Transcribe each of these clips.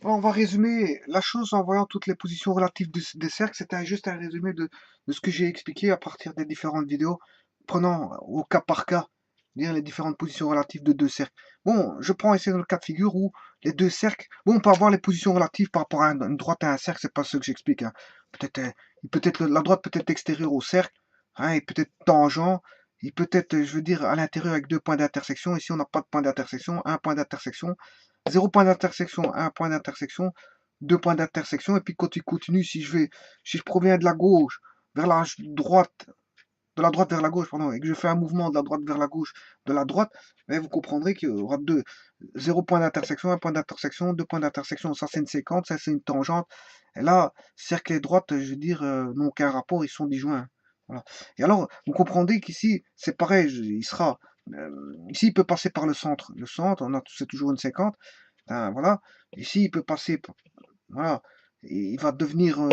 On va résumer la chose en voyant toutes les positions relatives des cercles. C'était juste un résumé de ce que j'ai expliqué à partir des différentes vidéos, prenant au cas par cas, dire les différentes positions relatives de deux cercles. Bon, je prends ici dans le cas de figure où les deux cercles, bon, on peut avoir les positions relatives par rapport à une droite et un cercle, c'est pas ce que j'explique, hein. Peut-être, la droite peut être extérieure au cercle, hein, et peut-être tangent, il peut être, je veux dire, à l'intérieur avec deux points d'intersection. Ici, on n'a pas de point d'intersection, un point d'intersection. Zéro point d'intersection, un point d'intersection, deux points d'intersection, et puis quand il continue, si je proviens de la gauche vers la droite, de la droite vers la gauche, pardon, et que je fais un mouvement de la droite vers la gauche, de la droite, ben, vous comprendrez qu'il y aura zéro point d'intersection, un point d'intersection, deux points d'intersection, ça c'est une séquence, ça c'est une tangente, et là, cercle et droite, je veux dire, n'ont aucun rapport, ils sont disjoints. Voilà. Et alors, vous comprendrez qu'ici, c'est pareil, ici, il peut passer par le centre, c'est toujours une séquence, hein, voilà. Ici, il peut passer, voilà, et il va devenir,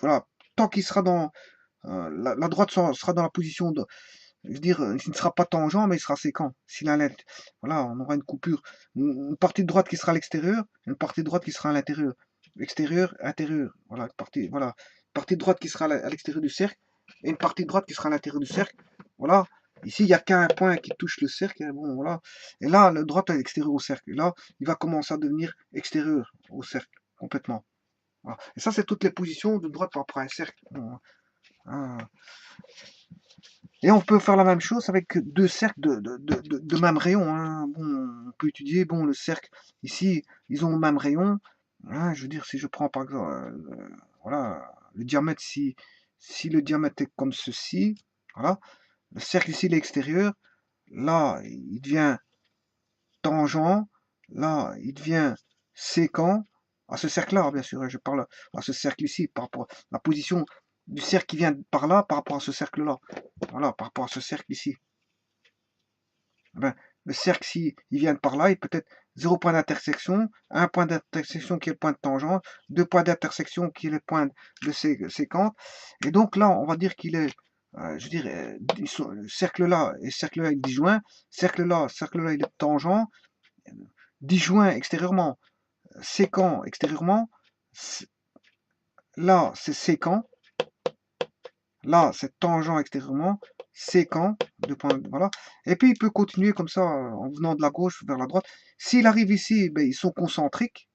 voilà, tant qu'il sera dans, la droite sera dans la position de, je veux dire, il ne sera pas tangent, mais il sera séquent. S'il a voilà, on aura une coupure, une partie de droite qui sera à l'extérieur, une partie de droite qui sera à l'intérieur. Extérieur, intérieur. Voilà, voilà. Une partie de droite qui sera à l'extérieur du cercle, et une partie de droite qui sera à l'intérieur du cercle. Voilà. Ici, il n'y a qu'un point qui touche le cercle. Et bon, voilà. Et là, le droite est extérieur au cercle. Et là, il va commencer à devenir extérieur au cercle, complètement. Voilà. Et ça, c'est toutes les positions de droite par rapport à un cercle. Bon, hein. Et on peut faire la même chose avec deux cercles de même rayon, hein. Bon, on peut étudier, bon, le cercle, ici, ils ont le même rayon, hein. Je veux dire, si je prends par exemple, voilà, le diamètre, si le diamètre est comme ceci, voilà, le cercle ici, il est extérieur, là, il devient tangent, là, il devient séquent, à ce cercle-là, bien sûr, hein, je parle à ce cercle ici, par rapport à la position du cercle qui vient par là, par rapport à ce cercle-là. Voilà, par rapport à ce cercle ici. Ben, le cercle, si il vient de par là, il peut être 0 point d'intersection, un point d'intersection qui est le point de tangente, deux points d'intersection qui est le point de séquente. Et donc là, on va dire qu'il est, je dirais, cercle-là et cercle-là est disjoint, cercle-là, il est tangent, disjoint extérieurement, séquent extérieurement, là c'est séquent, là, c'est tangent extérieurement, séquent, deux points, voilà. Et puis, il peut continuer comme ça, en venant de la gauche vers la droite. S'il arrive ici, ben, ils sont concentriques.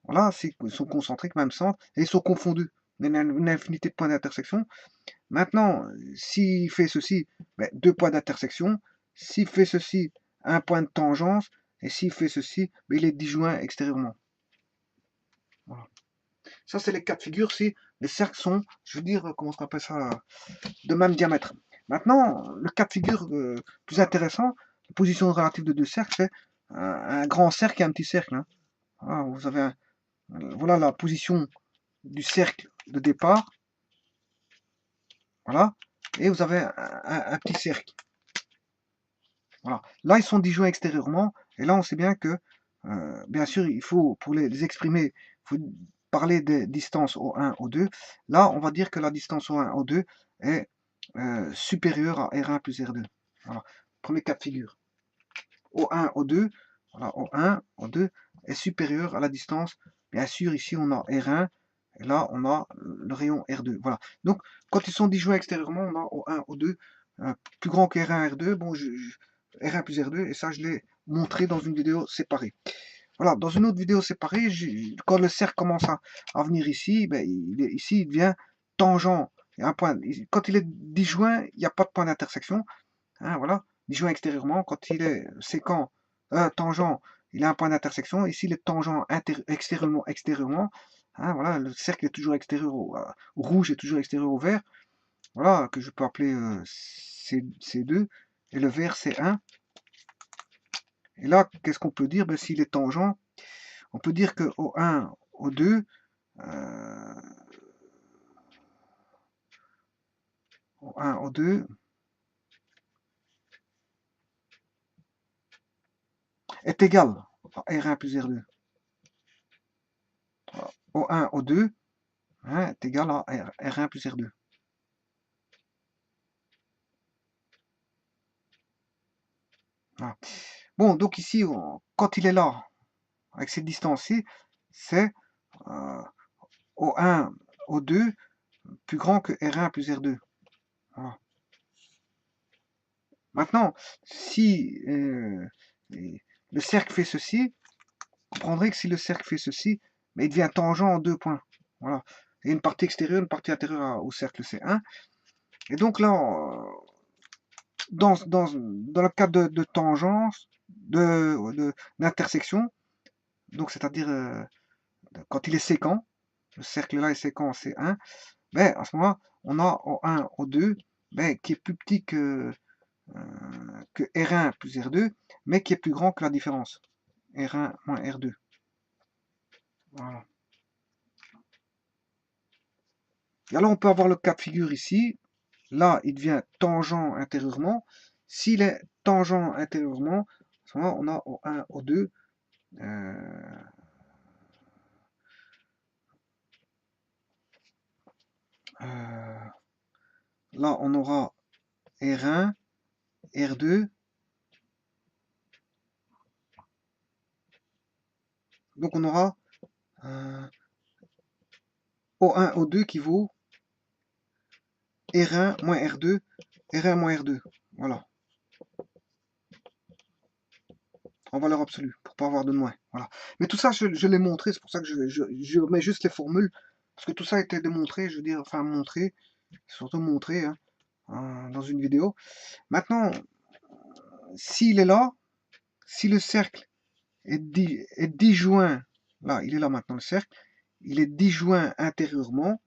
Voilà, ils sont concentriques, même centre, et ils sont confondus. Il y a une infinité de points d'intersection. Maintenant, s'il fait ceci, ben, deux points d'intersection. S'il fait ceci, un point de tangence. Et s'il fait ceci, ben, il est disjoint extérieurement. Voilà. Ça, c'est les cas de figure si les cercles sont, je veux dire, comment on appelle ça, de même diamètre. Maintenant, le cas de figure plus intéressant, la position relative de deux cercles, c'est un grand cercle et un petit cercle, hein. Voilà, vous avez voilà la position du cercle de départ, voilà, et vous avez un petit cercle. Voilà. Là, ils sont disjoints extérieurement, et là, on sait bien que, bien sûr, il faut, pour les exprimer, il faut parler des distances au 1, au 2. Là, on va dire que la distance au 1, au 2 est supérieure à R1 plus R2. Voilà. Premier cas de figure. Au 1, au 2, voilà, au 1, au 2 est supérieur à la distance. Bien sûr, ici, on a R1, et là, on a le rayon R2. Voilà. Donc, quand ils sont disjoints extérieurement, on a au 1, au 2, plus grand que R1, R2. Bon, R1 plus R2, et ça, je l'ai montré dans une vidéo séparée. Voilà, dans une autre vidéo séparée, quand le cercle commence à venir ici, ben, ici, il devient tangent. Il y a un point, quand il est disjoint, il n'y a pas de point d'intersection. Hein, voilà, disjoint extérieurement. Quand il est séquent, tangent, il a un point d'intersection. Ici, il est tangent extérieurement. Hein, voilà, le cercle est toujours extérieur au rouge est toujours extérieur au vert. Voilà, que je peux appeler C2. Et le vert, C1. Et là, qu'est-ce qu'on peut dire? Ben, s'il est tangent, on peut dire que au 1, au 2, au 1, au 2, est égal à R1 plus R2. Au 1, au 2, hein, est égal à R1 plus R2. Voilà. Bon, donc ici, quand il est là, avec cette distance-ci, c'est O1, O2 plus grand que R1 plus R2. Voilà. Maintenant, si le cercle fait ceci, vous comprendrez que si le cercle fait ceci, mais il devient tangent en 2 points. Voilà. Il y a une partie extérieure, une partie intérieure au cercle C1. Et donc là, dans le cas de tangence, d'intersection, donc c'est-à-dire quand il est séquent, le cercle là est séquent en C1, ben, à ce moment-là, on a O1, O2, ben, qui est plus petit que R1 plus R2, mais qui est plus grand que la différence. R1 moins R2. Voilà. Et alors on peut avoir le cas de figure ici. Là, il devient tangent intérieurement. S'il est tangent intérieurement, à ce moment-là, on a O1, O2. Là, on aura R1, R2. Donc on aura O1, O2 qui vaut R1 moins R2, R1 moins R2. Voilà. En valeur absolue, pour pas avoir de moins. Voilà. Mais tout ça, je l'ai montré, c'est pour ça que je mets juste les formules, parce que tout ça a été démontré, je veux dire, enfin montré, surtout montré dans une vidéo. Maintenant, s'il est là, si le cercle est disjoint, là, il est là maintenant le cercle, il est disjoint intérieurement,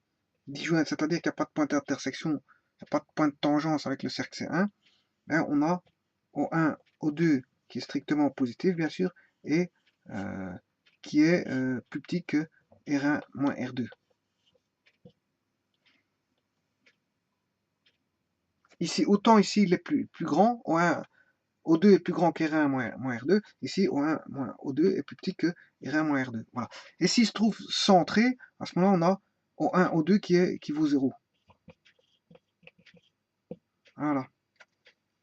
disjoint, c'est-à-dire qu'il n'y a pas de point d'intersection, il n'y a pas de point de tangence avec le cercle C1, ben on a O1, O2 qui est strictement positif, bien sûr, et qui est plus petit que R1 moins R2. Ici, autant ici il est plus grand, O2 est plus grand qu'R1 moins R2, ici O1 moins O2 est plus petit que R1 moins R2. Voilà. Et s'il se trouve centré, à ce moment-là, on a O1, O2 qui vaut 0. Voilà.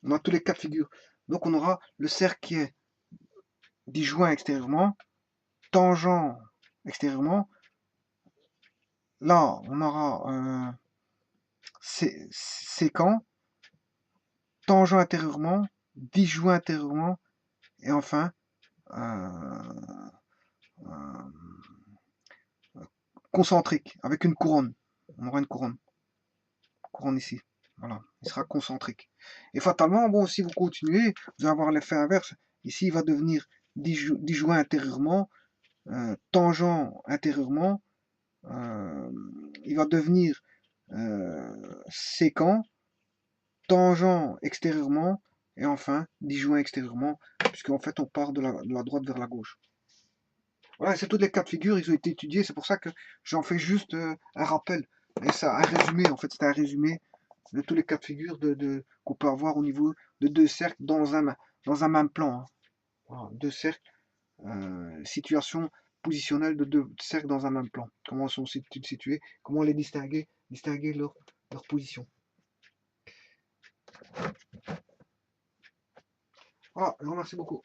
On a tous les cas de figure. Donc on aura le cercle qui est disjoint extérieurement, tangent extérieurement. Là, on aura séquent, tangent intérieurement, disjoint intérieurement, et enfin concentrique, avec une couronne. On aura une couronne ici. Voilà, il sera concentrique. Et fatalement, bon, si vous continuez, vous allez avoir l'effet inverse. Ici, il va devenir disjoint intérieurement, tangent intérieurement, il va devenir séquent, tangent extérieurement, et enfin disjoint extérieurement, puisqu'en fait on part de la droite vers la gauche. Voilà, c'est tous les cas de figure, ils ont été étudiés, c'est pour ça que j'en fais juste un rappel. Et ça, un résumé, en fait, c'est un résumé de tous les cas de figure qu'on peut avoir au niveau de deux cercles dans un même plan. Hein. Voilà, deux cercles, situation positionnelle de deux cercles dans un même plan. Comment sont situés, comment les distinguer leur position. Voilà, je vous remercie beaucoup.